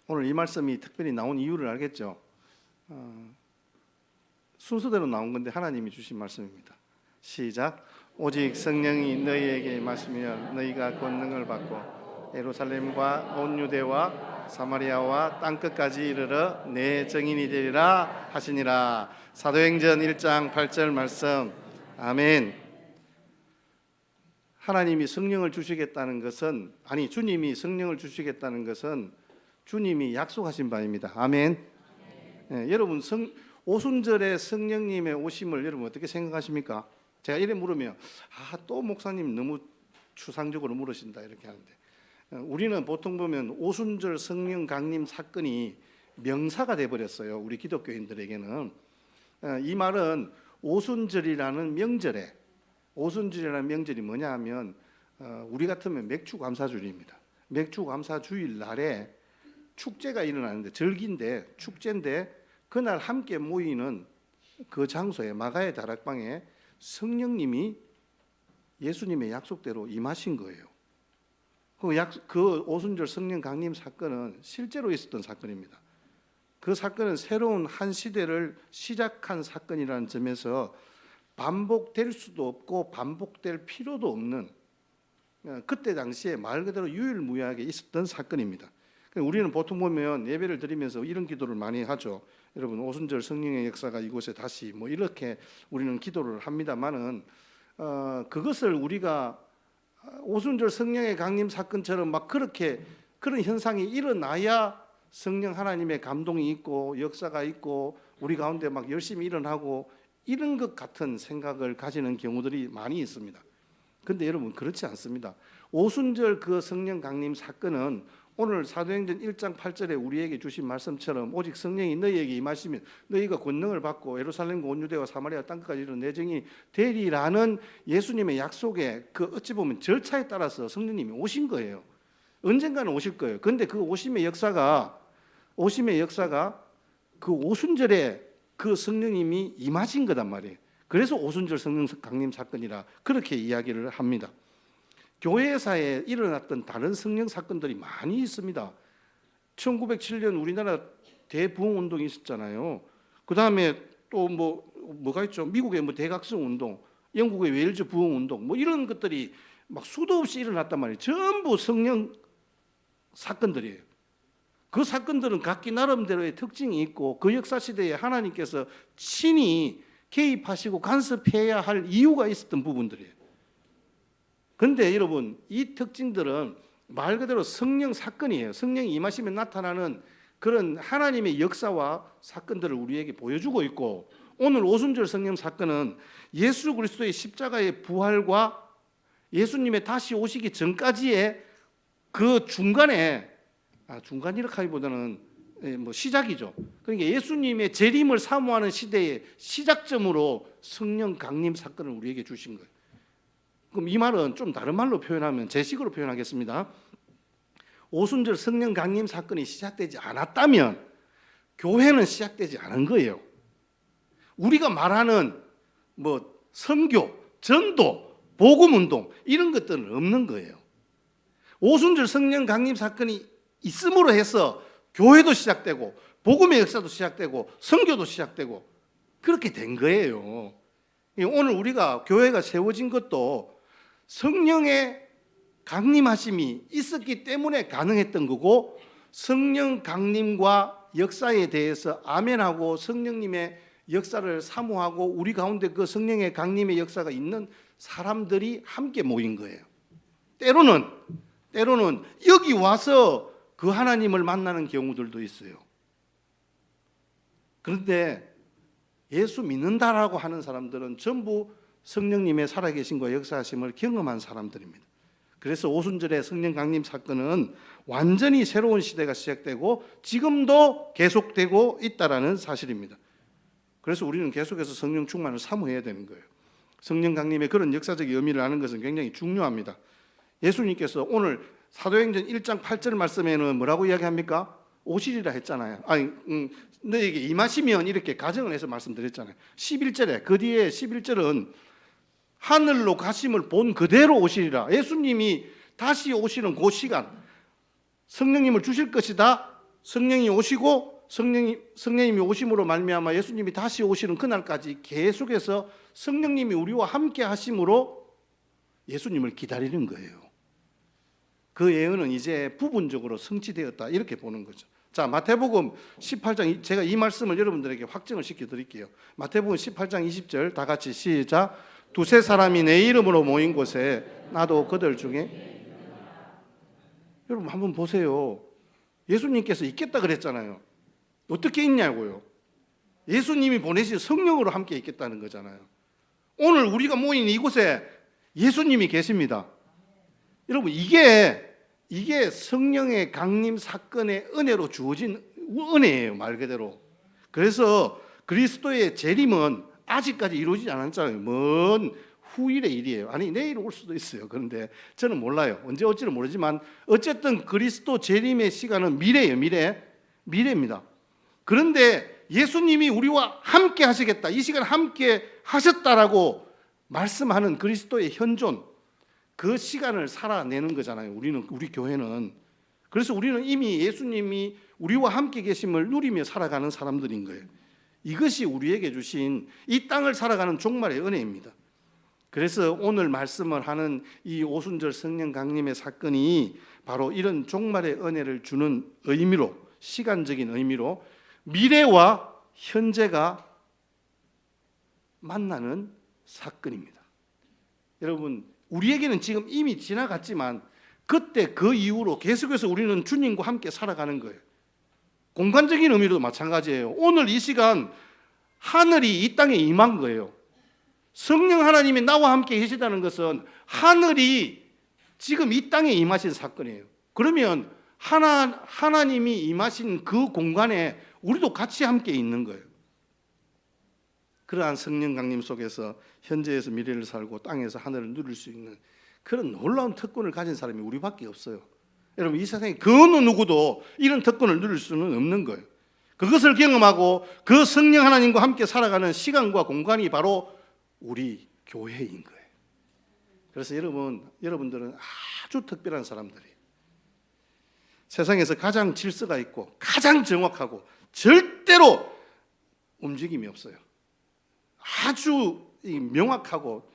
오늘 이 말씀이 특별히 나온 이유를 알겠죠? 순서대로 나온 건데 하나님이 주신 말씀입니다. 시작. 오직 성령이 너희에게 임하시면 너희가 권능을 받고 예루살렘과 온 유대와 사마리아와 땅끝까지 이르러 내 증인이 되리라 하시니라. 사도행전 1장 8절 말씀. 아멘. 하나님이 성령을 주시겠다는 것은, 아니 주님이 성령을 주시겠다는 것은 주님이 약속하신 바입니다. 아멘. 네, 여러분 오순절에 성령님의 오심을 여러분 어떻게 생각하십니까? 제가 이래 물으면 또 목사님 너무 추상적으로 물으신다 이렇게 하는데, 우리는 보통 보면 오순절 성령 강림 사건이 명사가 돼버렸어요. 우리 기독교인들에게는. 이 말은 오순절이라는 명절에, 오순절이라는 명절이 뭐냐 하면 우리 같으면 맥주감사주일입니다. 맥주감사주일 날에 축제가 일어나는데, 절기인데 축제인데 그날 함께 모이는 그 장소에, 마가의 다락방에 성령님이 예수님의 약속대로 임하신 거예요. 그 오순절 성령 강림 사건은 실제로 있었던 사건입니다. 그 사건은 새로운 한 시대를 시작한 사건이라는 점에서 반복될 수도 없고 반복될 필요도 없는, 그때 당시에 말 그대로 유일무이하게 있었던 사건입니다. 우리는 보통 보면 예배를 드리면서 이런 기도를 많이 하죠. 여러분, 오순절 성령의 역사가 이곳에 다시 이렇게 우리는 기도를 합니다만은 그것을 우리가 오순절 성령의 강림 사건처럼 막 그렇게 그런 현상이 일어나야 성령 하나님의 감동이 있고 역사가 있고 우리 가운데 막 열심히 일어나고 이런 것 같은 생각을 가지는 경우들이 많이 있습니다. 그런데 여러분, 그렇지 않습니다. 오순절 그 성령 강림 사건은 오늘 사도행전 1장 8절에 우리에게 주신 말씀처럼 오직 성령이 너희에게 임하시면 너희가 권능을 받고 예루살렘과 온 유대와 사마리아 땅끝까지 이르러 내 증인이 되리라는 예수님의 약속에 그 어찌 보면 절차에 따라서 성령님이 오신 거예요. 언젠가는 오실 거예요. 그런데 그 오심의 역사가 그 오순절에 그 성령님이 임하신 거단 말이에요. 그래서 오순절 성령 강림 사건이라 그렇게 이야기를 합니다. 교회사에 일어났던 다른 성령 사건들이 많이 있습니다. 1907년 우리나라 대부흥 운동이 있었잖아요. 그 다음에 또 뭐가 있죠? 미국의 대각성 운동, 영국의 웨일즈 부흥 운동, 이런 것들이 막 수도 없이 일어났단 말이에요. 전부 성령 사건들이에요. 그 사건들은 각기 나름대로의 특징이 있고 그 역사 시대에 하나님께서 친히 개입하시고 간섭해야 할 이유가 있었던 부분들이에요. 그런데 여러분, 이 특징들은 말 그대로 성령 사건이에요. 성령이 임하시면 나타나는 그런 하나님의 역사와 사건들을 우리에게 보여주고 있고, 오늘 오순절 성령 사건은 예수 그리스도의 십자가의 부활과 예수님의 다시 오시기 전까지의 그 중간에, 중간이라고 하기보다는 시작이죠. 그러니까 예수님의 재림을 사모하는 시대의 시작점으로 성령 강림 사건을 우리에게 주신 거예요. 그럼 이 말은 좀 다른 말로 표현하면, 제 식으로 표현하겠습니다. 오순절 성령 강림 사건이 시작되지 않았다면 교회는 시작되지 않은 거예요. 우리가 말하는 선교, 전도, 복음운동 이런 것들은 없는 거예요. 오순절 성령 강림 사건이 있음으로 해서 교회도 시작되고 복음의 역사도 시작되고 선교도 시작되고 그렇게 된 거예요. 오늘 우리가 교회가 세워진 것도 성령의 강림하심이 있었기 때문에 가능했던 거고, 성령 강림과 역사에 대해서 아멘하고 성령님의 역사를 사모하고 우리 가운데 그 성령의 강림의 역사가 있는 사람들이 함께 모인 거예요. 때로는 여기 와서 그 하나님을 만나는 경우들도 있어요. 그런데 예수 믿는다라고 하는 사람들은 전부 성령님의 살아계심과 역사하심을 경험한 사람들입니다. 그래서 오순절의 성령 강림 사건은 완전히 새로운 시대가 시작되고 지금도 계속되고 있다라는 사실입니다. 그래서 우리는 계속해서 성령 충만을 사모해야 되는 거예요. 성령 강림의 그런 역사적 의미를 아는 것은 굉장히 중요합니다. 예수님께서 오늘 사도행전 1장 8절 말씀에는 뭐라고 이야기합니까? 오시리라 했잖아요. 너에게 임하시면 이렇게 가정을 해서 말씀드렸잖아요. 11절에, 그 뒤에 11절은 하늘로 가심을 본 그대로 오시리라. 예수님이 다시 오시는 그 시간, 성령님을 주실 것이다, 성령이 오시고 성령님이 오심으로 말미암아 예수님이 다시 오시는 그날까지 계속해서 성령님이 우리와 함께 하심으로 예수님을 기다리는 거예요. 그 예언은 이제 부분적으로 성취되었다 이렇게 보는 거죠. 자, 마태복음 18장, 제가 이 말씀을 여러분들에게 확증을 시켜드릴게요. 마태복음 18장 20절 다 같이 시작. 두세 사람이 내 이름으로 모인 곳에 나도 그들 중에. 여러분 한번 보세요. 예수님께서 있겠다 그랬잖아요. 어떻게 있냐고요. 예수님이 보내신 성령으로 함께 있겠다는 거잖아요. 오늘 우리가 모인 이곳에 예수님이 계십니다. 여러분 이게 성령의 강림 사건의 은혜로 주어진 은혜예요, 말 그대로. 그래서 그리스도의 재림은 아직까지 이루어지지 않았잖아요. 먼 후일의 일이에요. 아니 내일 올 수도 있어요. 그런데 저는 몰라요. 언제 올지는 모르지만 어쨌든 그리스도 재림의 시간은 미래예요. 미래입니다. 그런데 예수님이 우리와 함께 하시겠다, 이 시간 함께 하셨다라고 말씀하는 그리스도의 현존, 그 시간을 살아내는 거잖아요. 우리 교회는. 그래서 우리는 이미 예수님이 우리와 함께 계심을 누리며 살아가는 사람들인 거예요. 이것이 우리에게 주신 이 땅을 살아가는 종말의 은혜입니다. 그래서 오늘 말씀을 하는 이 오순절 성령 강림의 사건이 바로 이런 종말의 은혜를 주는 의미로, 시간적인 의미로 미래와 현재가 만나는 사건입니다. 여러분 우리에게는 지금 이미 지나갔지만 그때 그 이후로 계속해서 우리는 주님과 함께 살아가는 거예요. 공간적인 의미로도 마찬가지예요. 오늘 이 시간 하늘이 이 땅에 임한 거예요. 성령 하나님이 나와 함께 계시다는 것은 하늘이 지금 이 땅에 임하신 사건이에요. 그러면 하나님이 임하신 그 공간에 우리도 같이 함께 있는 거예요. 그러한 성령 강림 속에서 현재에서 미래를 살고 땅에서 하늘을 누릴 수 있는 그런 놀라운 특권을 가진 사람이 우리밖에 없어요. 여러분 이 세상에 그 어느 누구도 이런 특권을 누릴 수는 없는 거예요. 그것을 경험하고 그 성령 하나님과 함께 살아가는 시간과 공간이 바로 우리 교회인 거예요. 그래서 여러분들은 아주 특별한 사람들이에요. 세상에서 가장 질서가 있고 가장 정확하고 절대로 움직임이 없어요. 아주 명확하고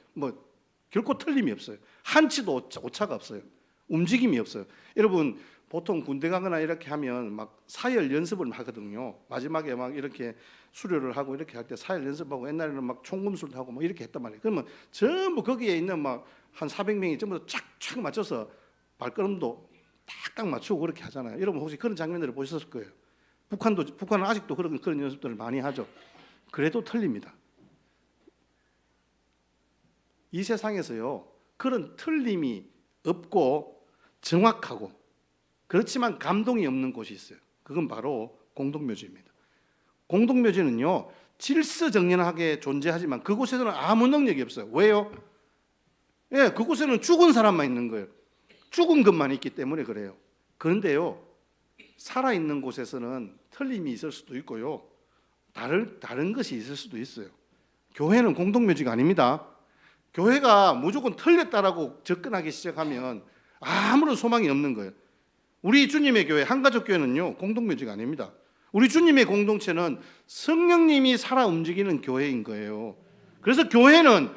결코 틀림이 없어요. 한치도 오차가 없어요. 움직임이 없어요. 여러분 보통 군대 가거나 이렇게 하면 막 사열 연습을 하거든요. 마지막에 막 이렇게 수료를 하고 이렇게 할 때 사열 연습하고 옛날에는 막 총검술도 하고 막 이렇게 했단 말이에요. 그러면 전부 거기에 있는 막 한 400명이 전부 다 착착 맞춰서 발걸음도 딱딱 맞추고 그렇게 하잖아요. 여러분 혹시 그런 장면들을 보셨을 거예요. 북한은 아직도 그런 연습들을 많이 하죠. 그래도 틀립니다. 이 세상에서요 그런 틀림이 없고 정확하고 그렇지만 감동이 없는 곳이 있어요. 그건 바로 공동묘지입니다. 공동묘지는요 질서정연하게 존재하지만 그곳에서는 아무 능력이 없어요. 왜요? 그곳에는 죽은 사람만 있는 거예요. 죽은 것만 있기 때문에 그래요. 그런데요 살아있는 곳에서는 틀림이 있을 수도 있고요 다른 것이 있을 수도 있어요. 교회는 공동묘지가 아닙니다. 교회가 무조건 틀렸다라고 접근하기 시작하면 아무런 소망이 없는 거예요. 우리 주님의 교회, 한가족교회는요 공동묘지가 아닙니다. 우리 주님의 공동체는 성령님이 살아 움직이는 교회인 거예요. 그래서 교회는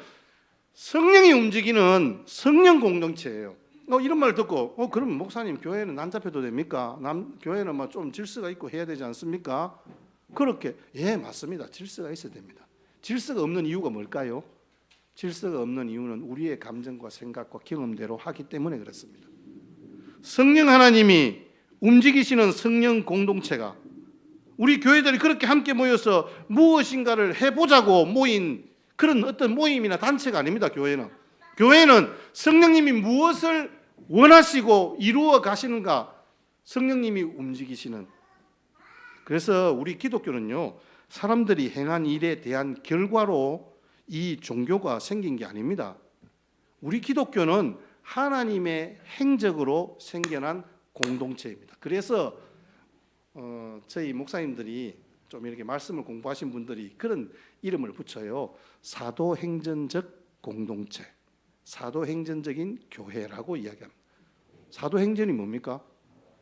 성령이 움직이는 성령 공동체예요. 이런 말 듣고 그럼 목사님 교회는 안 잡혀도 됩니까? 교회는 막 좀 질서가 있고 해야 되지 않습니까? 그렇게 맞습니다. 질서가 있어야 됩니다. 질서가 없는 이유가 뭘까요? 질서가 없는 이유는 우리의 감정과 생각과 경험대로 하기 때문에 그렇습니다. 성령 하나님이 움직이시는 성령 공동체가 우리 교회들이 그렇게 함께 모여서 무엇인가를 해보자고 모인 그런 어떤 모임이나 단체가 아닙니다. 교회는 성령님이 무엇을 원하시고 이루어 가시는가 성령님이 움직이시는. 그래서 우리 기독교는요 사람들이 행한 일에 대한 결과로 이 종교가 생긴 게 아닙니다. 우리 기독교는 하나님의 행적으로 생겨난 공동체입니다. 그래서 저희 목사님들이 좀 이렇게 말씀을 공부하신 분들이 그런 이름을 붙여요. 사도행전적 공동체, 사도행전적인 교회라고 이야기합니다. 사도행전이 뭡니까?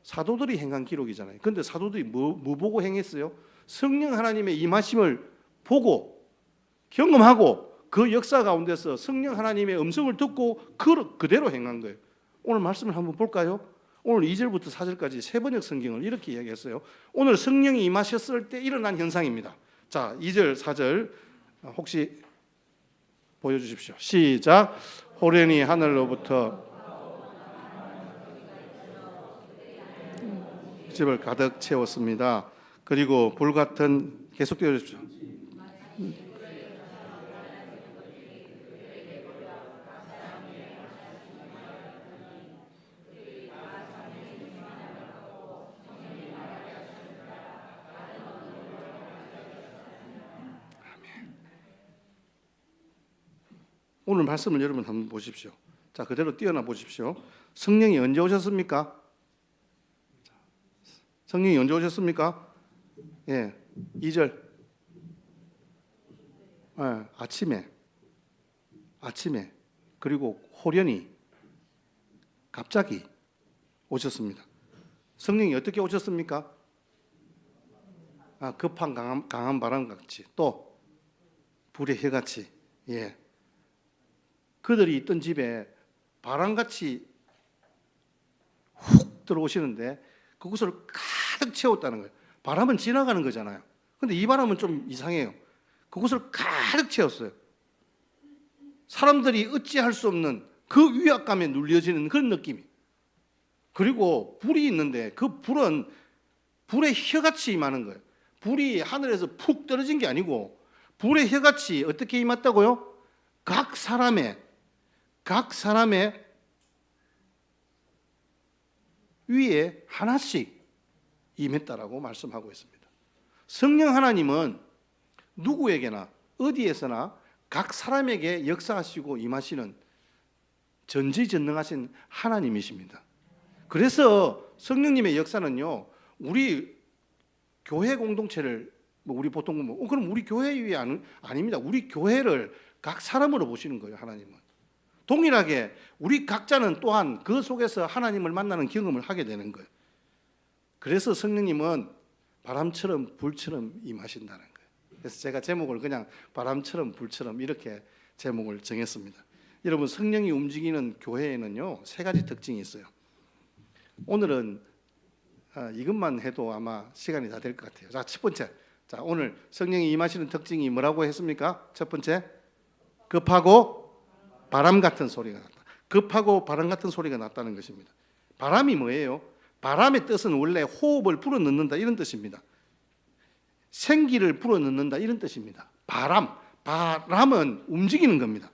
사도들이 행한 기록이잖아요. 근데 사도들이 뭐 보고 행했어요? 성령 하나님의 임하심을 보고 경험하고 그 역사 가운데서 성령 하나님의 음성을 듣고 그대로 행한 거예요. 오늘 말씀을 한번 볼까요? 오늘 2절부터 4절까지 세번역 성경을 이렇게 이야기했어요. 오늘 성령이 임하셨을 때 일어난 현상입니다. 자, 2절, 4절 혹시 보여주십시오. 시작. 호련히 하늘로부터 집을 가득 채웠습니다. 그리고 불같은 계속 띄워주십시오. 오늘 말씀을 여러분 한번 보십시오. 자, 그대로 띄어나 보십시오. 성령이 언제 오셨습니까? 성령이 언제 오셨습니까? 예, 2절. 예, 아침에 그리고 호련히 갑자기 오셨습니다. 성령이 어떻게 오셨습니까? 급한 강한 바람같이 또 불의 혀같이. 예. 그들이 있던 집에 바람같이 훅 들어오시는데 그곳을 가득 채웠다는 거예요. 바람은 지나가는 거잖아요. 근데 이 바람은 좀 이상해요. 그곳을 가득 채웠어요. 사람들이 어찌할 수 없는 그 위압감에 눌려지는 그런 느낌이. 그리고 불이 있는데 그 불은 불의 혀같이 임하는 거예요. 불이 하늘에서 푹 떨어진 게 아니고 불의 혀같이 어떻게 임했다고요? 각 사람의 위에 하나씩 임했다라고 말씀하고 있습니다. 성령 하나님은 누구에게나 어디에서나 각 사람에게 역사하시고 임하시는 전지전능하신 하나님이십니다. 그래서 성령님의 역사는요, 우리 교회 공동체를 우리 보통 그럼 우리 교회 위에 아닙니다. 우리 교회를 각 사람으로 보시는 거예요. 하나님은 동일하게 우리 각자는 또한 그 속에서 하나님을 만나는 경험을 하게 되는 거예요. 그래서 성령님은 바람처럼 불처럼 임하신다는 거예요. 그래서 제가 제목을 그냥 바람처럼 불처럼 이렇게 제목을 정했습니다. 여러분, 성령이 움직이는 교회에는요 3가지 특징이 있어요. 오늘은 이것만 해도 아마 시간이 다 될 것 같아요. 자, 첫 번째, 자, 오늘 성령이 임하시는 특징이 뭐라고 했습니까? 첫 번째, 급하고 바람 같은 소리가 났다. 급하고 바람 같은 소리가 났다는 것입니다. 바람이 뭐예요? 바람의 뜻은 원래 호흡을 불어넣는다 이런 뜻입니다. 생기를 불어넣는다 이런 뜻입니다. 바람은 움직이는 겁니다.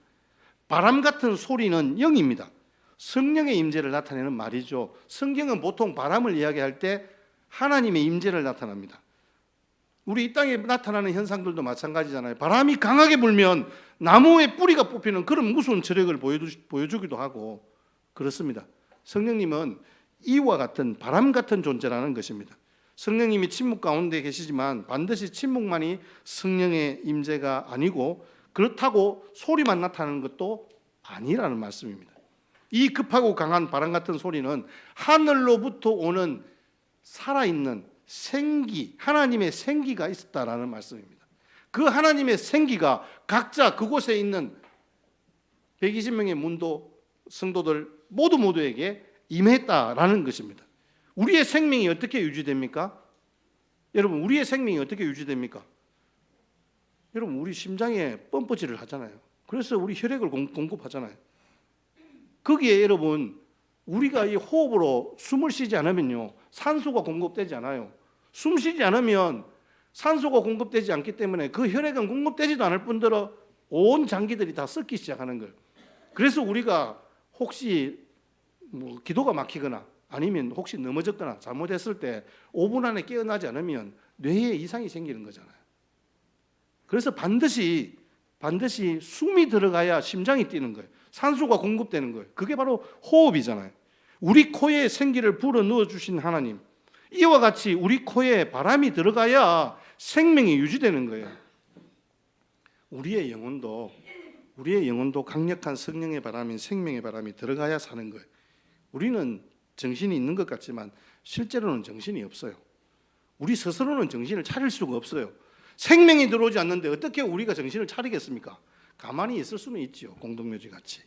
바람 같은 소리는 영입니다. 성령의 임재를 나타내는 말이죠. 성경은 보통 바람을 이야기할 때 하나님의 임재를 나타납니다. 우리 이 땅에 나타나는 현상들도 마찬가지잖아요. 바람이 강하게 불면 나무의 뿌리가 뽑히는 그런 무서운 저력을 보여주기도 하고 그렇습니다. 성령님은 이와 같은 바람 같은 존재라는 것입니다. 성령님이 침묵 가운데 계시지만 반드시 침묵만이 성령의 임재가 아니고 그렇다고 소리만 나타나는 것도 아니라는 말씀입니다. 이 급하고 강한 바람 같은 소리는 하늘로부터 오는 살아있는 생기, 하나님의 생기가 있었다라는 말씀입니다. 그 하나님의 생기가 각자 그곳에 있는 120명의 문도 성도들 모두에게 임했다라는 것입니다. 우리의 생명이 어떻게 유지됩니까? 여러분, 우리의 생명이 어떻게 유지됩니까? 여러분, 우리 심장에 펌프질을 하잖아요. 그래서 우리 혈액을 공급하잖아요. 거기에 여러분, 우리가 이 호흡으로 숨을 쉬지 않으면요 산소가 공급되지 않아요. 숨 쉬지 않으면 산소가 공급되지 않기 때문에 그 혈액은 공급되지도 않을 뿐더러 온 장기들이 다 썩기 시작하는 거예요. 그래서 우리가 혹시 기도가 막히거나 아니면 혹시 넘어졌거나 잘못했을 때 5분 안에 깨어나지 않으면 뇌에 이상이 생기는 거잖아요. 그래서 반드시 숨이 들어가야 심장이 뛰는 거예요. 산소가 공급되는 거예요. 그게 바로 호흡이잖아요. 우리 코에 생기를 불어넣어 주신 하나님, 이와 같이 우리 코에 바람이 들어가야 생명이 유지되는 거예요. 우리의 영혼도 강력한 성령의 바람인 생명의 바람이 들어가야 사는 거예요. 우리는 정신이 있는 것 같지만 실제로는 정신이 없어요. 우리 스스로는 정신을 차릴 수가 없어요. 생명이 들어오지 않는데 어떻게 우리가 정신을 차리겠습니까? 가만히 있을 수는 있지요. 공동묘지 같이.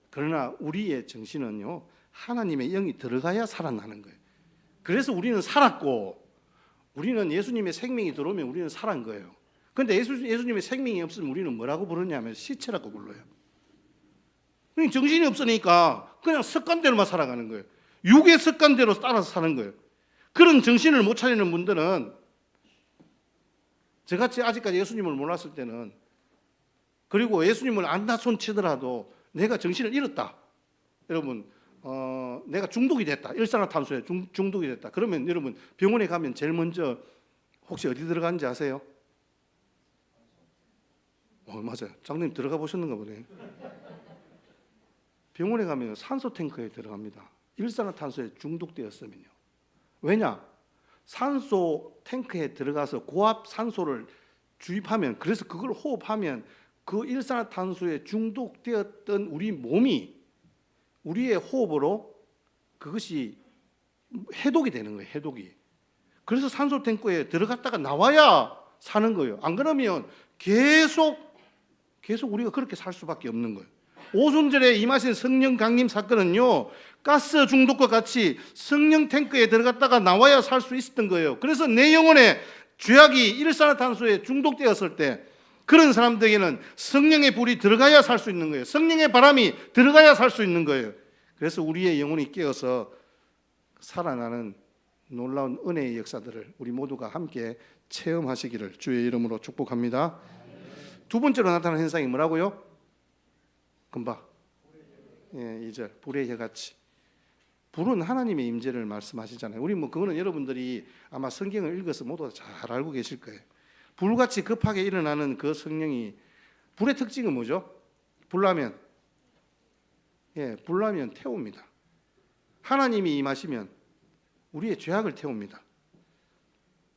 그러나 우리의 정신은요, 하나님의 영이 들어가야 살아나는 거예요. 그래서 우리는 살았고, 우리는 예수님의 생명이 들어오면 우리는 살은 거예요. 그런데 예수님의 생명이 없으면 우리는 뭐라고 부르냐면 시체라고 불러요. 정신이 없으니까 그냥 습관대로만 살아가는 거예요. 육의 습관대로 따라서 사는 거예요. 그런 정신을 못 차리는 분들은, 저같이 아직까지 예수님을 몰랐을 때는, 그리고 예수님을 안다 손치더라도 내가 정신을 잃었다. 여러분, 내가 중독이 됐다. 일산화탄소에 중독이 됐다. 그러면 여러분 병원에 가면 제일 먼저 혹시 어디 들어가는지 아세요? 맞아요. 장로님 들어가 보셨는가 보네. 병원에 가면 산소 탱크에 들어갑니다. 일산화탄소에 중독되었으면요. 왜냐? 산소 탱크에 들어가서 고압 산소를 주입하면, 그래서 그걸 호흡하면 그 일산화탄소에 중독되었던 우리 몸이 우리의 호흡으로 그것이 해독이 되는 거예요. 해독이. 그래서 산소 탱크에 들어갔다가 나와야 사는 거예요. 안 그러면 계속 우리가 그렇게 살 수밖에 없는 거예요. 오순절에 임하신 성령 강림 사건은요, 가스 중독과 같이 성령 탱크에 들어갔다가 나와야 살 수 있었던 거예요. 그래서 내 영혼에 죄악이 일산화탄소에 중독되었을 때 그런 사람들에게는 성령의 불이 들어가야 살 수 있는 거예요. 성령의 바람이 들어가야 살 수 있는 거예요. 그래서 우리의 영혼이 깨어서 살아나는 놀라운 은혜의 역사들을 우리 모두가 함께 체험하시기를 주의 이름으로 축복합니다. 두 번째로 나타나는 현상이 뭐라고요? 금방 2절 불의 혀같이. 불은 하나님의 임재를 말씀하시잖아요. 우리 그거는 여러분들이 아마 성경을 읽어서 모두 잘 알고 계실 거예요. 불같이 급하게 일어나는 그 성령이, 불의 특징은 뭐죠? 불나면 태웁니다. 하나님이 임하시면 우리의 죄악을 태웁니다.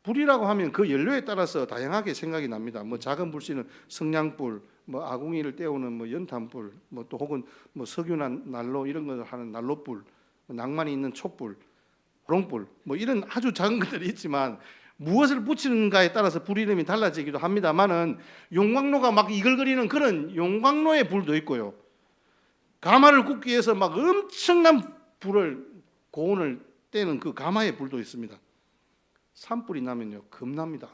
불이라고 하면 그 연료에 따라서 다양하게 생각이 납니다. 작은 불씨는 성냥불, 아궁이를 때우는 연탄불, 또 혹은 석유나 난로 이런 걸 하는 난로불, 낭만이 있는 촛불, 롱불, 이런 아주 작은 것들이 있지만 무엇을 붙이는가에 따라서 불 이름이 달라지기도 합니다만은 용광로가 막 이글거리는 그런 용광로의 불도 있고요. 가마를 굽기 위해서 막 엄청난 불을 고온을 떼는 그 가마의 불도 있습니다. 산불이 나면요 겁납니다.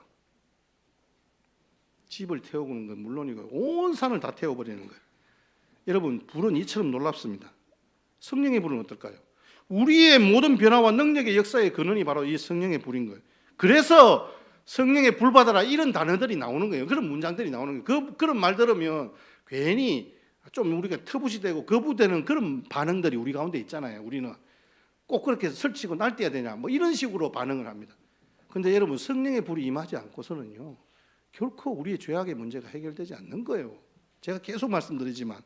집을 태우는 건 물론이고 온 산을 다 태워버리는 거예요. 여러분 불은 이처럼 놀랍습니다. 성령의 불은 어떨까요? 우리의 모든 변화와 능력의 역사의 근원이 바로 이 성령의 불인 거예요. 그래서 성령의 불 받아라 이런 단어들이 나오는 거예요. 그런 문장들이 나오는 거예요. 그런 말 들으면 괜히 좀 우리가 터부시되고 거부되는 그런 반응들이 우리 가운데 있잖아요. 우리는 꼭 그렇게 설치고 날뛰어야 되냐 이런 식으로 반응을 합니다. 그런데 여러분 성령의 불이 임하지 않고서는요 결코 우리의 죄악의 문제가 해결되지 않는 거예요. 제가 계속 말씀드리지만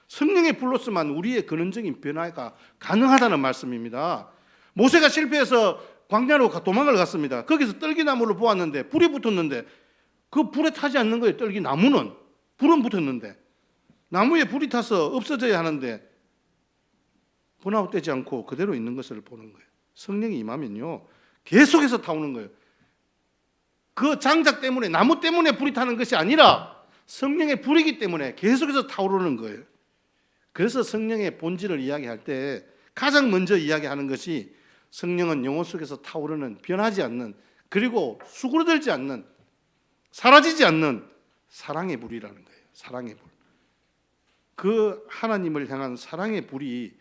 성령의 불로서만 우리의 근원적인 변화가 가능하다는 말씀입니다. 모세가 실패해서 광야로 도망을 갔습니다. 거기서 떨기나무를 보았는데 불이 붙었는데 그 불에 타지 않는 거예요. 떨기나무는. 불은 붙었는데 나무에 불이 타서 없어져야 하는데 분화되지 않고 그대로 있는 것을 보는 거예요. 성령이 임하면요 계속해서 타오는 거예요. 그 장작 때문에, 나무 때문에 불이 타는 것이 아니라 성령의 불이기 때문에 계속해서 타오르는 거예요. 그래서 성령의 본질을 이야기할 때 가장 먼저 이야기하는 것이 성령은 영혼 속에서 타오르는, 변하지 않는, 그리고 수그러들지 않는, 사라지지 않는 사랑의 불이라는 거예요. 사랑의 불. 그 하나님을 향한 사랑의 불이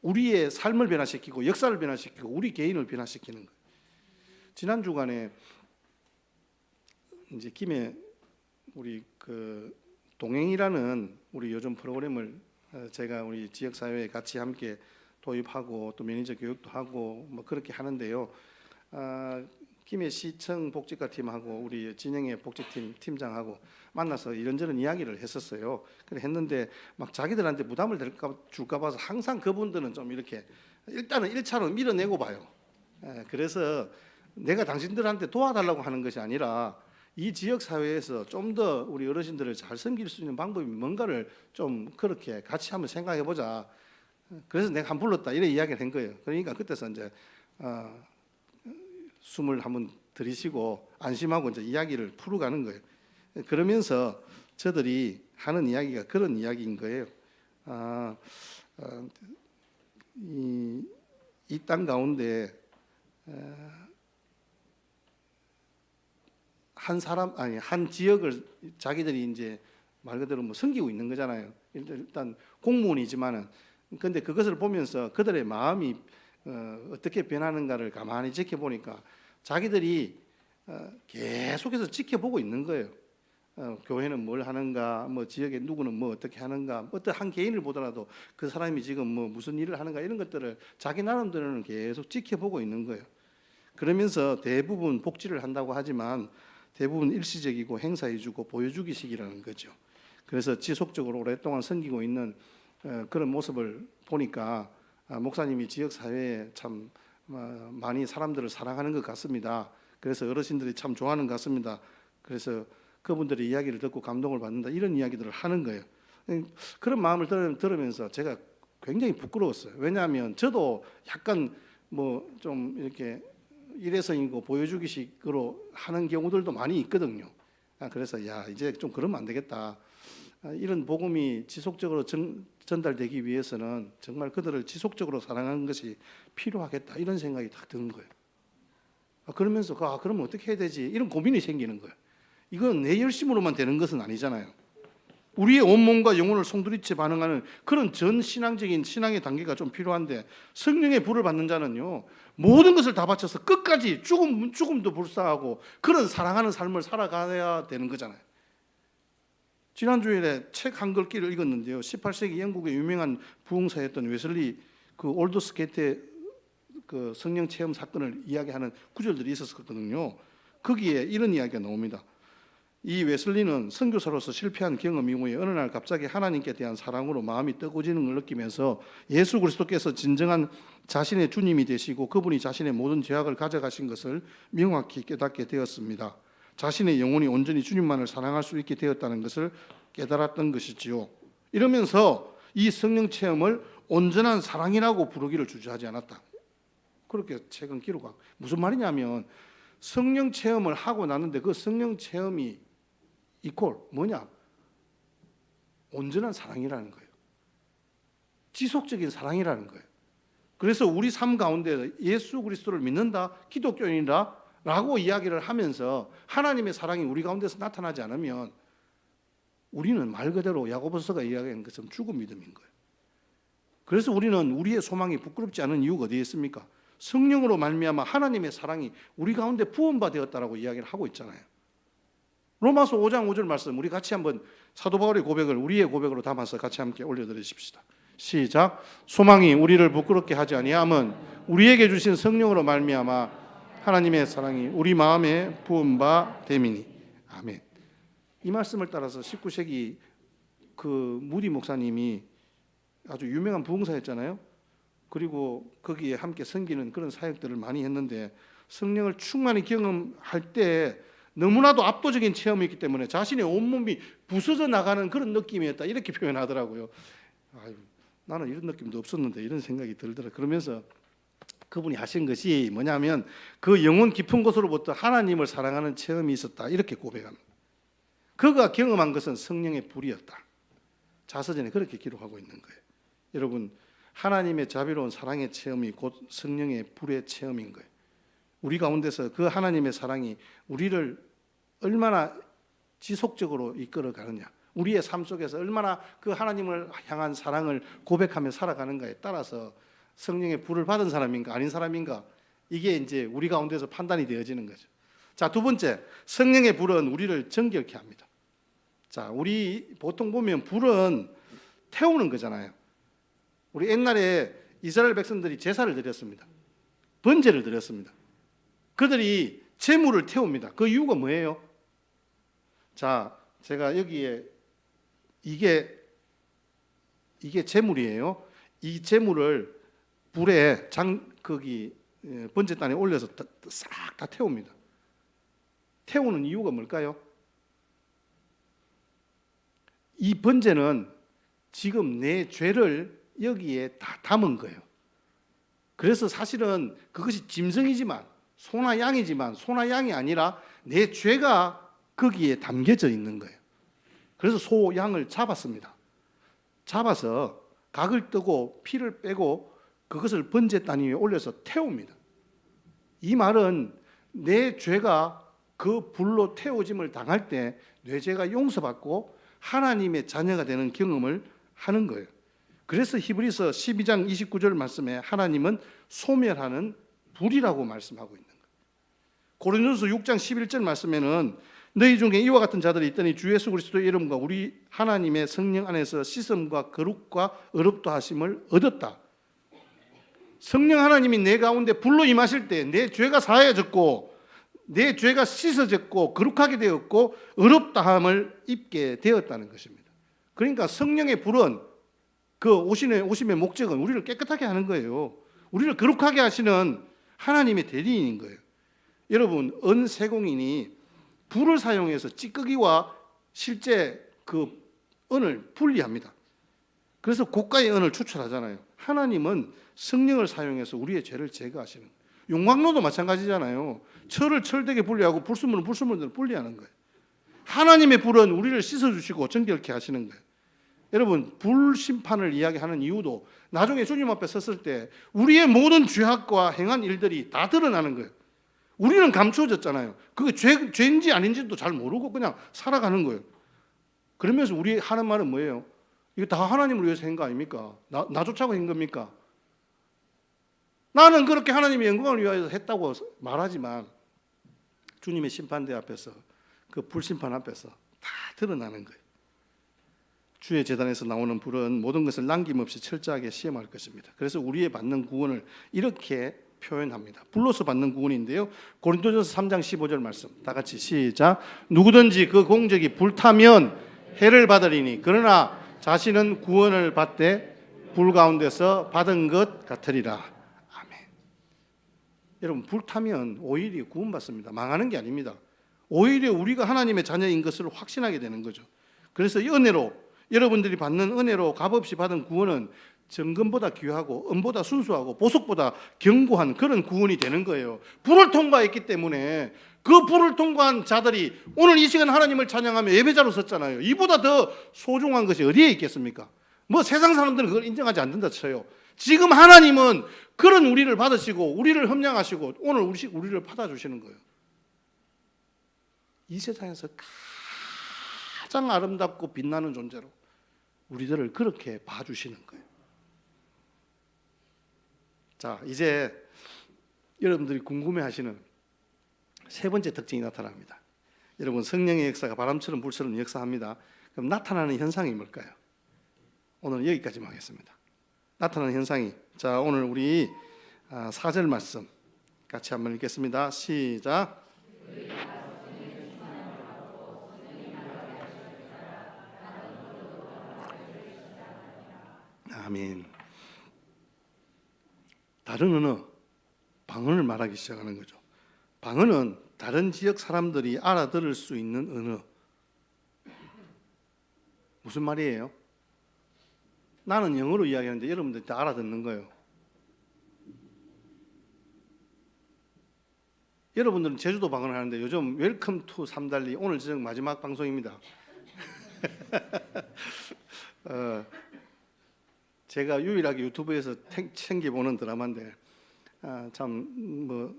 우리의 삶을 변화시키고 역사를 변화시키고 우리 개인을 변화시키는 거예요. 지난 주간에 이제 김해 우리 그 동행이라는 우리 요즘 프로그램을 제가 우리 지역 사회에 같이 함께 도입하고 또 매니저 교육도 하고 그렇게 하는데요. 김해 시청 복지과 팀하고 우리 진영의 복지팀 팀장하고 만나서 이런저런 이야기를 했었어요. 그래 했는데 막 자기들한테 부담을 줄까 봐서 항상 그분들은 좀 이렇게 일단은 1차로 밀어내고 봐요. 그래서 내가 당신들한테 도와달라고 하는 것이 아니라 이 지역 사회에서 좀 더 우리 어르신들을 잘 섬길 수 있는 방법이 뭔가를 좀 그렇게 같이 한번 생각해 보자. 그래서 내가 한 불렀다 이래 이야기를 한 거예요. 그러니까 그때서 이제 숨을 한번 들이쉬고 안심하고 이제 이야기를 풀어가는 거예요. 그러면서 저들이 하는 이야기가 그런 이야기인 거예요. 이 땅 가운데 한 지역을 자기들이 이제 말 그대로 뭐 섬기고 있는 거잖아요. 일단 공무원이지만은 근데 그것을 보면서 그들의 마음이 어떻게 변하는가를 가만히 지켜보니까 자기들이 계속해서 지켜보고 있는 거예요. 교회는 뭘 하는가, 뭐 지역에 누구는 뭐 어떻게 하는가, 어떤 한 개인을 보더라도 그 사람이 지금 뭐 무슨 일을 하는가 이런 것들을 자기 나름대로는 계속 지켜보고 있는 거예요. 그러면서 대부분 복지를 한다고 하지만 대부분 일시적이고 행사해주고 보여주기식이라는 거죠. 그래서 지속적으로 오랫동안 섬기고 있는 그런 모습을 보니까 목사님이 지역 사회에 참 많이 사람들을 사랑하는 것 같습니다. 그래서 어르신들이 참 좋아하는 것 같습니다. 그래서 그분들의 이야기를 듣고 감동을 받는다 이런 이야기들을 하는 거예요. 그런 마음을 들으면서 제가 굉장히 부끄러웠어요. 왜냐하면 저도 약간 뭐 좀 이렇게 일회성이고 보여주기식으로 하는 경우들도 많이 있거든요. 그래서 야 이제 좀 그러면 안 되겠다. 이런 복음이 지속적으로 전달되기 위해서는 정말 그들을 지속적으로 사랑하는 것이 필요하겠다 이런 생각이 딱 드는 거예요. 그러면서 그러면 어떻게 해야 되지? 이런 고민이 생기는 거예요. 이건 내 열심으로만 되는 것은 아니잖아요. 우리의 온몸과 영혼을 송두리째 반응하는 그런 전 신앙적인 신앙의 단계가 좀 필요한데 성령의 불을 받는 자는요 모든 것을 다 바쳐서 끝까지 죽음도 불사하고 그런 사랑하는 삶을 살아가야 되는 거잖아요. 지난주에 책 한 글귀를 읽었는데요. 18세기 영국의 유명한 부흥사였던 웨슬리 그 올더스게이트의 그 성령 체험 사건을 이야기하는 구절들이 있었거든요. 거기에 이런 이야기가 나옵니다. 이 웨슬리는 선교사로서 실패한 경험 이후에 어느 날 갑자기 하나님께 대한 사랑으로 마음이 뜨거워지는 걸 느끼면서 예수 그리스도께서 진정한 자신의 주님이 되시고 그분이 자신의 모든 죄악을 가져가신 것을 명확히 깨닫게 되었습니다. 자신의 영혼이 온전히 주님만을 사랑할 수 있게 되었다는 것을 깨달았던 것이지요. 이러면서 이 성령 체험을 온전한 사랑이라고 부르기를 주저하지 않았다. 그렇게 책은 기록하고 무슨 말이냐면 성령 체험을 하고 나는데 그 성령 체험이 이퀄 뭐냐? 온전한 사랑이라는 거예요. 지속적인 사랑이라는 거예요. 그래서 우리 삶 가운데 예수 그리스도를 믿는다, 기독교인이다 라고 이야기를 하면서 하나님의 사랑이 우리 가운데서 나타나지 않으면 우리는 말 그대로 야고보서가 이야기하는 것처럼 죽은 믿음인 거예요. 그래서 우리는 우리의 소망이 부끄럽지 않은 이유가 어디에 있습니까? 성령으로 말미암아 하나님의 사랑이 우리 가운데 부음받았다라고 이야기를 하고 있잖아요. 로마서 5장 5절 말씀 우리 같이 한번 사도 바울의 고백을 우리의 고백으로 담아서 같이 함께 올려드리십시다. 시작. 소망이 우리를 부끄럽게 하지 아니함은 우리에게 주신 성령으로 말미암아 하나님의 사랑이 우리 마음에 부은 바 됨이니. 아멘. 이 말씀을 따라서 19세기 그 무디 목사님이 아주 유명한 부흥사였잖아요. 그리고 거기에 함께 섬기는 그런 사역들을 많이 했는데 성령을 충만히 경험할 때 너무나도 압도적인 체험이었기 때문에 자신의 온몸이 부서져 나가는 그런 느낌이었다 이렇게 표현하더라고요. 나는 이런 느낌도 없었는데 이런 생각이 들더라. 그러면서 그분이 하신 것이 뭐냐면 그 영혼 깊은 곳으로부터 하나님을 사랑하는 체험이 있었다 이렇게 고백합니다. 그가 경험한 것은 성령의 불이었다. 자서전에 그렇게 기록하고 있는 거예요. 여러분 하나님의 자비로운 사랑의 체험이 곧 성령의 불의 체험인 거예요. 우리 가운데서 그 하나님의 사랑이 우리를 얼마나 지속적으로 이끌어 가느냐, 우리의 삶 속에서 얼마나 그 하나님을 향한 사랑을 고백하며 살아가는가에 따라서 성령의 불을 받은 사람인가 아닌 사람인가 이게 이제 우리 가운데서 판단이 되어지는 거죠. 자, 두 번째, 성령의 불은 우리를 정결케 합니다. 자, 우리 보통 보면 불은 태우는 거잖아요. 우리 옛날에 이스라엘 백성들이 제사를 드렸습니다. 번제를 드렸습니다. 그들이 제물을 태웁니다. 그 이유가 뭐예요? 자, 제가 여기에 이게 제물이에요. 이 제물을 불에 거기 번제단에 올려서 싹 다 태웁니다. 태우는 이유가 뭘까요? 이 번제는, 지금 내 죄를 여기에 다 담은 거예요. 그래서 사실은 그것이 짐승이지만 소나 양이지만 소나 양이 아니라 내 죄가 거기에 담겨져 있는 거예요. 그래서 소, 양을 잡았습니다. 잡아서 각을 뜨고 피를 빼고 그것을 번제단 위에 올려서 태웁니다. 이 말은 내 죄가 그 불로 태워짐을 당할 때 내 죄가 용서받고 하나님의 자녀가 되는 경험을 하는 거예요. 그래서 히브리서 12장 29절 말씀에 하나님은 소멸하는 불이라고 말씀하고 있는 거예요. 고린도서 6장 11절 말씀에는 너희 중에 이와 같은 자들이 있더니 주 예수 그리스도의 이름과 우리 하나님의 성령 안에서 씻음과 거룩과 의롭다 하심을 얻었다. 성령 하나님이 내 가운데 불로 임하실 때 내 죄가 사하여졌고 내 죄가 씻어졌고 거룩하게 되었고 의롭다함을 입게 되었다는 것입니다. 그러니까 성령의 불은 그 오심의 목적은 우리를 깨끗하게 하는 거예요. 우리를 거룩하게 하시는 하나님의 대리인인 거예요. 여러분, 은세공인이 불을 사용해서 찌꺼기와 실제 그 은을 분리합니다. 그래서 고가의 은을 추출하잖아요. 하나님은 성령을 사용해서 우리의 죄를 제거하시는 거예요. 용광로도 마찬가지잖아요. 철을 철되게 분리하고 불순물은 불순물대로 분리하는 거예요. 하나님의 불은 우리를 씻어주시고 정결케 하시는 거예요. 여러분, 불심판을 이야기하는 이유도 나중에 주님 앞에 섰을 때 우리의 모든 죄악과 행한 일들이 다 드러나는 거예요. 우리는 감추어졌잖아요. 그게 죄인지 아닌지도 잘 모르고 그냥 살아가는 거예요. 그러면서 우리 하는 말은 뭐예요? 이거 다 하나님을 위해서 한 거 아닙니까? 나 좋자고 한 겁니까? 나는 그렇게 하나님의 영광을 위하여 했다고 말하지만 주님의 심판대 앞에서 그 불심판 앞에서 다 드러나는 거예요. 주의 제단에서 나오는 불은 모든 것을 남김없이 철저하게 시험할 것입니다. 그래서 우리의 받는 구원을 이렇게 표현합니다. 불로서 받는 구원인데요. 고린도전서 3장 15절 말씀 다 같이 시작. 누구든지 그 공적이 불타면 해를 받으리니 그러나 자신은 구원을 받되 불 가운데서 받은 것 같으리라. 아멘. 여러분, 불타면 오히려 구원받습니다. 망하는 게 아닙니다. 오히려 우리가 하나님의 자녀인 것을 확신하게 되는 거죠. 그래서 이 은혜로 여러분들이 받는 은혜로 값없이 받은 구원은 정금보다 귀하고 은보다 순수하고 보석보다 견고한 그런 구원이 되는 거예요. 불을 통과했기 때문에 그 불을 통과한 자들이 오늘 이 시간 하나님을 찬양하며 예배자로 섰잖아요. 이보다 더 소중한 것이 어디에 있겠습니까? 뭐 세상 사람들은 그걸 인정하지 않는다 쳐요. 지금 하나님은 그런 우리를 받으시고 우리를 흠량하시고 오늘 우리를 받아주시는 거예요. 이 세상에서 가장 아름답고 빛나는 존재로 우리들을 그렇게 봐주시는 거예요. 자, 이제 여러분들이 궁금해하시는 세 번째 특징이 나타납니다. 여러분, 성령의 역사가 바람처럼 불처럼 역사합니다. 그럼 나타나는 현상이 뭘까요? 오늘 여기까지만 하겠습니다. 나타나는 현상이, 자, 오늘 우리 4절 말씀 같이 한번 읽겠습니다. 시작. 아멘. 다른 언어, 방언을 말하기 시작하는 거죠. 방언은 다른 지역 사람들이 알아들을 수 있는 언어. 무슨 말이에요? 나는 영어로 이야기하는데 여러분들 다 알아듣는 거예요. 여러분들은 제주도 방언을 하는데 요즘 웰컴 투 삼달리 오늘 저녁 마지막 방송입니다. 제가 유일하게 유튜브에서 챙겨보는 드라마인데 참 뭐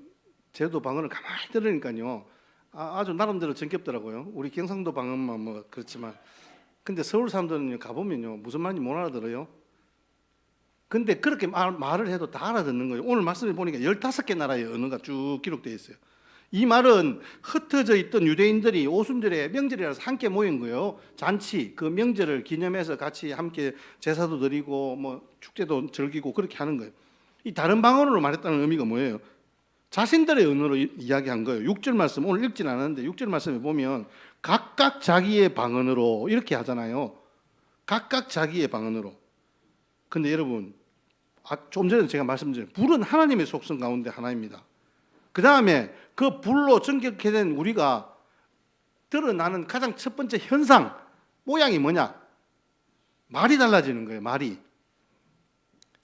제주도 방언을 가만히 들으니까요 아주 나름대로 정겹더라고요. 우리 경상도 방언만 뭐 그렇지만 근데 서울 사람들은 가보면요 무슨 말인지 못 알아들어요. 근데 그렇게 말을 해도 다 알아듣는 거예요. 오늘 말씀을 보니까 15개 나라의 언어가 쭉 기록되어 있어요. 이 말은 흩어져 있던 유대인들이 오순절에 명절이라서 함께 모인 거예요. 잔치, 그 명절을 기념해서 같이 함께 제사도 드리고 뭐 축제도 즐기고 그렇게 하는 거예요. 이 다른 방언으로 말했다는 의미가 뭐예요? 자신들의 언어로 이야기한 거예요. 6절 말씀 오늘 읽진 않았는데 6절 말씀에 보면 각각 자기의 방언으로 이렇게 하잖아요. 각각 자기의 방언으로. 근데 여러분, 좀 전에 제가 말씀드린 불은 하나님의 속성 가운데 하나입니다. 그 다음에 그 불로 정결케 된 우리가 드러나는 가장 첫 번째 현상, 모양이 뭐냐? 말이 달라지는 거예요. 말이.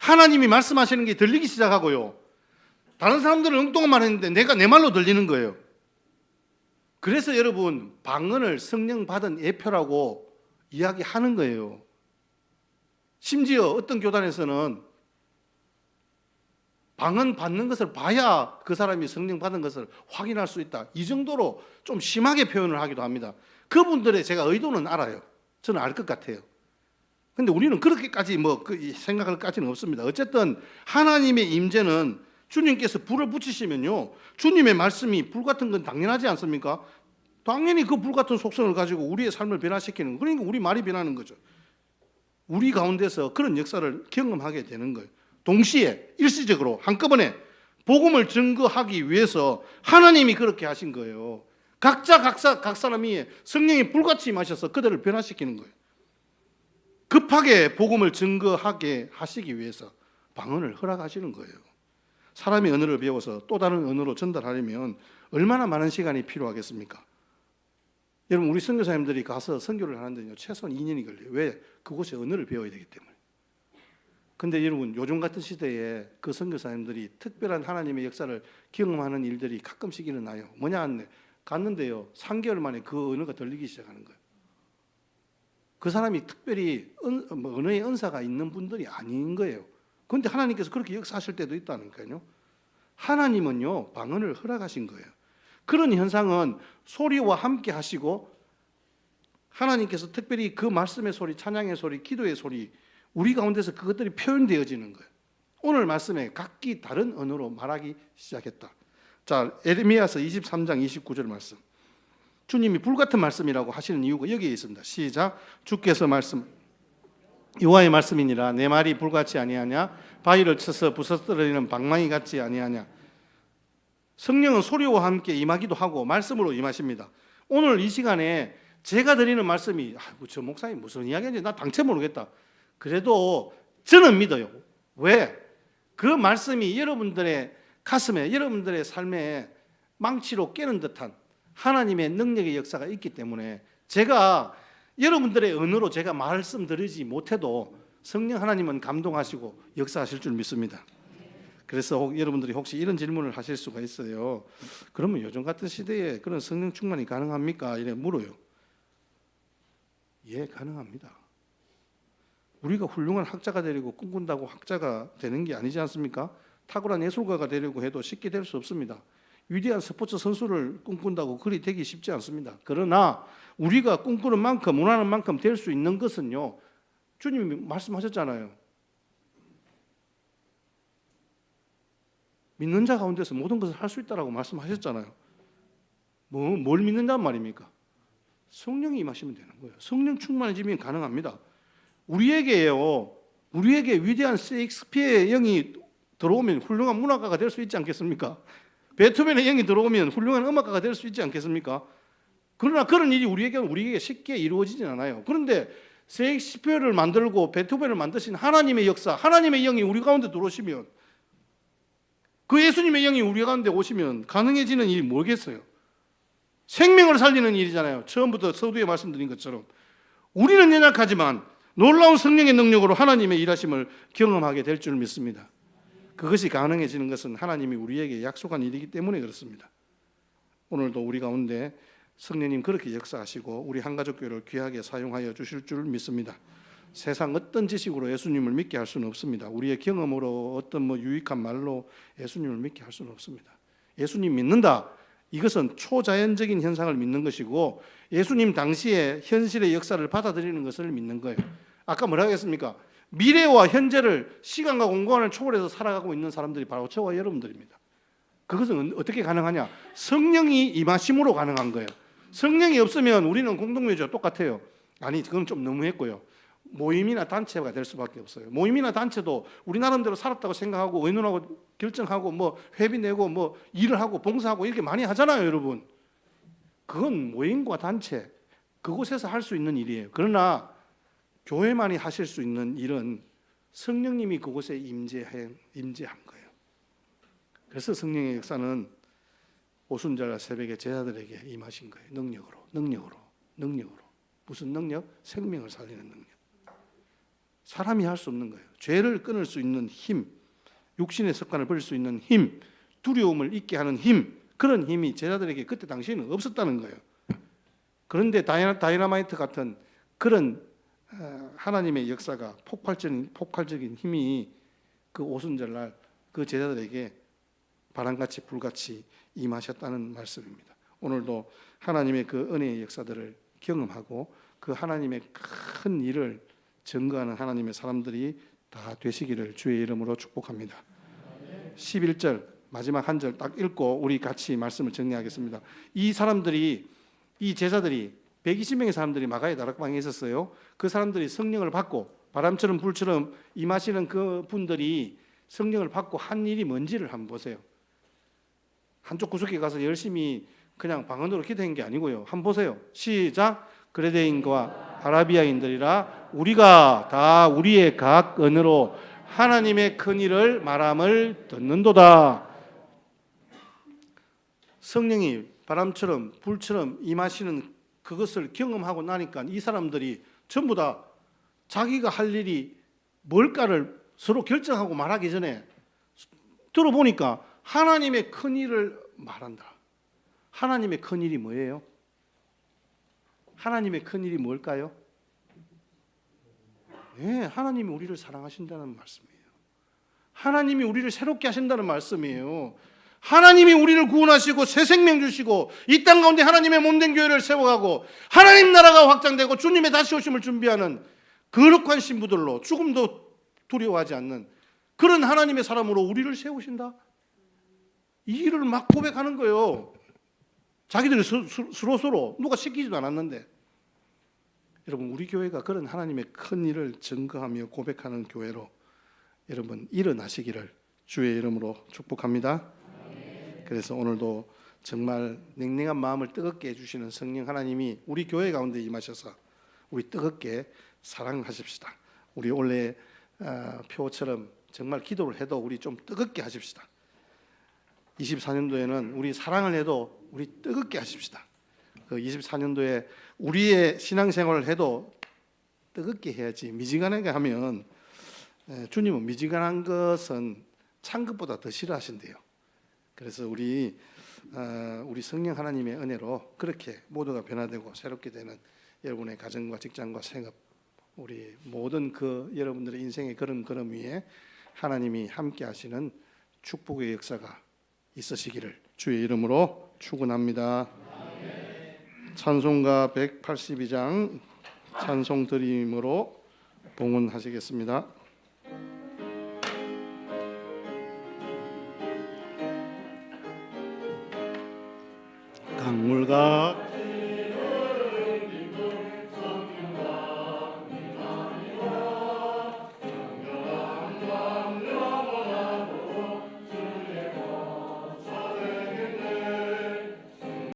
하나님이 말씀하시는 게 들리기 시작하고요. 다른 사람들은 엉뚱한 말 했는데 내가 내 말로 들리는 거예요. 그래서 여러분 방언을 성령 받은 예표라고 이야기하는 거예요. 심지어 어떤 교단에서는 방언 받는 것을 봐야 그 사람이 성령 받은 것을 확인할 수 있다. 이 정도로 좀 심하게 표현을 하기도 합니다. 그분들의 제가 의도는 알아요. 저는 알 것 같아요. 근데 우리는 그렇게까지 생각할 까지는 없습니다. 어쨌든 하나님의 임재는 주님께서 불을 붙이시면요, 주님의 말씀이 불 같은 건 당연하지 않습니까? 당연히 그 불 같은 속성을 가지고 우리의 삶을 변화시키는, 그러니까 우리 말이 변하는 거죠. 우리 가운데서 그런 역사를 경험하게 되는 거예요. 동시에 일시적으로 한꺼번에 복음을 증거하기 위해서 하나님이 그렇게 하신 거예요. 각 사람이 성령이 불같이 임하셔서 그들을 변화시키는 거예요. 급하게 복음을 증거하게 하시기 위해서 방언을 허락하시는 거예요. 사람이 언어를 배워서 또 다른 언어로 전달하려면 얼마나 많은 시간이 필요하겠습니까? 여러분, 우리 선교사님들이 가서 선교를 하는데요, 최소한 2년이 걸려요. 왜? 그곳에 언어를 배워야 되기 때문에. 근데 여러분, 요즘 같은 시대에 그 선교사님들이 특별한 하나님의 역사를 경험하는 일들이 가끔씩 일어나요. 뭐냐? 갔는데요, 3개월 만에 그 언어가 들리기 시작하는 거예요. 그 사람이 특별히 언어의 은사가 있는 분들이 아닌 거예요. 그런데 하나님께서 그렇게 역사하실 때도 있다니까요. 하나님은요, 방언을 허락하신 거예요. 그런 현상은 소리와 함께 하시고 하나님께서 특별히 그 말씀의 소리, 찬양의 소리, 기도의 소리, 우리 가운데서 그것들이 표현되어지는 거예요. 오늘 말씀에 각기 다른 언어로 말하기 시작했다. 자, 에레미야서 23장 29절 말씀. 주님이 불같은 말씀이라고 하시는 이유가 여기에 있습니다. 시작. 주께서 말씀, 여호와의 말씀이니라. 내 말이 불같이 아니하냐? 바위를 쳐서 부서뜨리는 방망이 같지 아니하냐? 성령은 소리와 함께 임하기도 하고 말씀으로 임하십니다. 오늘 이 시간에 제가 드리는 말씀이 저 목사님 무슨 이야기인지 나 당체 모르겠다. 그래도 저는 믿어요. 왜? 그 말씀이 여러분들의 가슴에, 여러분들의 삶에 망치로 깨는 듯한 하나님의 능력의 역사가 있기 때문에 제가 여러분들의 언어로 제가 말씀드리지 못해도 성령 하나님은 감동하시고 역사하실 줄 믿습니다. 그래서 여러분들이 혹시 이런 질문을 하실 수가 있어요. 그러면 요즘 같은 시대에 그런 성령 충만이 가능합니까? 이래 물어요. 예, 가능합니다. 우리가 훌륭한 학자가 되려고 꿈꾼다고 학자가 되는 게 아니지 않습니까? 탁월한 예술가가 되려고 해도 쉽게 될 수 없습니다. 위대한 스포츠 선수를 꿈꾼다고 그리 되기 쉽지 않습니다. 그러나 우리가 꿈꾸는 만큼, 원하는 만큼 될 수 있는 것은요, 주님이 말씀하셨잖아요. 믿는 자 가운데서 모든 것을 할 수 있다라고 말씀하셨잖아요. 뭘 믿는단 말입니까? 성령이 임하시면 되는 거예요. 성령 충만해지면 가능합니다. 우리에게 위대한 셰익스피어의 영이 들어오면 훌륭한 문학가가 될 수 있지 않겠습니까? 베토벤의 영이 들어오면 훌륭한 음악가가 될 수 있지 않겠습니까? 그러나 그런 일이 우리에게 쉽게 이루어지진 않아요. 그런데 셰익스피어를 만들고 베토벤을 만드신 하나님의 역사, 하나님의 영이 우리 가운데 들어오시면, 그 예수님의 영이 우리 가운데 오시면 가능해지는 일이 뭐겠어요? 생명을 살리는 일이잖아요. 처음부터 서두에 말씀드린 것처럼 우리는 연약하지만 놀라운 성령의 능력으로 하나님의 일하심을 경험하게 될 줄 믿습니다. 그것이 가능해지는 것은 하나님이 우리에게 약속한 일이기 때문에 그렇습니다. 오늘도 우리 가운데 성령님 그렇게 역사하시고 우리 한가족교회를 귀하게 사용하여 주실 줄 믿습니다. 세상 어떤 지식으로 예수님을 믿게 할 수는 없습니다. 우리의 경험으로 어떤 유익한 말로 예수님을 믿게 할 수는 없습니다. 예수님 믿는다, 이것은 초자연적인 현상을 믿는 것이고 예수님 당시에 현실의 역사를 받아들이는 것을 믿는 거예요. 아까 뭐라고 했습니까? 미래와 현재를 시간과 공간을 초월해서 살아가고 있는 사람들이 바로 저와 여러분들입니다. 그것은 어떻게 가능하냐? 성령이 임하심으로 가능한 거예요. 성령이 없으면 우리는 공동묘지와 똑같아요. 아니, 그건 좀 너무했고요. 모임이나 단체가 될 수밖에 없어요. 모임이나 단체도 우리 나름대로 살았다고 생각하고 의논하고 결정하고 회비 내고 일을 하고 봉사하고 이렇게 많이 하잖아요, 여러분. 그건 모임과 단체, 그곳에서 할 수 있는 일이에요. 그러나 교회만이 하실 수 있는 일은 성령님이 그곳에 임재한 거예요. 그래서 성령의 역사는 오순절 새벽에 제자들에게 임하신 거예요. 능력으로. 무슨 능력? 생명을 살리는 능력. 사람이 할 수 없는 거예요. 죄를 끊을 수 있는 힘, 육신의 습관을 버릴 수 있는 힘, 두려움을 잊게 하는 힘, 그런 힘이 제자들에게 그때 당시에는 없었다는 거예요. 그런데 다이너마이트 같은 그런 하나님의 역사가 폭발적인 힘이 그 오순절날 그 제자들에게 바람같이 불같이 임하셨다는 말씀입니다. 오늘도 하나님의 그 은혜의 역사들을 경험하고 그 하나님의 큰 일을 증거하는 하나님의 사람들이 다 되시기를 주의 이름으로 축복합니다. 11절 마지막 한 절 딱 읽고 우리 같이 말씀을 정리하겠습니다. 이 제자들이 120명의 사람들이 마가의 다락방에 있었어요. 그 사람들이 성령을 받고 바람처럼 불처럼 임하시는 그 분들이 성령을 받고 한 일이 뭔지를 한번 보세요. 한쪽 구석에 가서 열심히 그냥 방언으로 기도한 게 아니고요. 한번 보세요. 시작. 그레데인과 아라비아인들이라 우리가 다 우리의 각 언어로 하나님의 큰 일을 말함을 듣는도다. 성령이 바람처럼 불처럼 임하시는 그것을 경험하고 나니까 이 사람들이 전부 다 자기가 할 일이 뭘까를 서로 결정하고 말하기 전에 들어보니까 하나님의 큰 일을 말한다. 하나님의 큰 일이 뭐예요? 하나님의 큰 일이 뭘까요? 네, 하나님이 우리를 사랑하신다는 말씀이에요. 하나님이 우리를 새롭게 하신다는 말씀이에요. 하나님이 우리를 구원하시고 새 생명 주시고 이 땅 가운데 하나님의 몸된 교회를 세워가고 하나님 나라가 확장되고 주님의 다시 오심을 준비하는 거룩한 신부들로 죽음도 두려워하지 않는 그런 하나님의 사람으로 우리를 세우신다. 이 일을 막 고백하는 거예요. 자기들이 서로 누가 시키지도 않았는데. 여러분, 우리 교회가 그런 하나님의 큰 일을 증거하며 고백하는 교회로 여러분 일어나시기를 주의 이름으로 축복합니다. 그래서 오늘도 정말 냉랭한 마음을 뜨겁게 해주시는 성령 하나님이 우리 교회 가운데 임하셔서 우리 뜨겁게 사랑하십시다. 우리 원래 표처럼 정말 기도를 해도 우리 좀 뜨겁게 하십시다. 24년도에는 우리 사랑을 해도 우리 뜨겁게 하십시다. 그 24년도에 우리의 신앙생활을 해도 뜨겁게 해야지. 미지근하게 하면 주님은 미지근한 것은 찬 것보다 더 싫어하신대요. 그래서 우리 성령 하나님의 은혜로 그렇게 모두가 변화되고 새롭게 되는 여러분의 가정과 직장과 생업, 우리 모든 그 여러분들의 인생의 걸음 위에 하나님이 함께 하시는 축복의 역사가 있으시기를 주의 이름으로 축원합니다. 찬송가 182장 찬송 드림으로 봉헌하시겠습니다. 강물과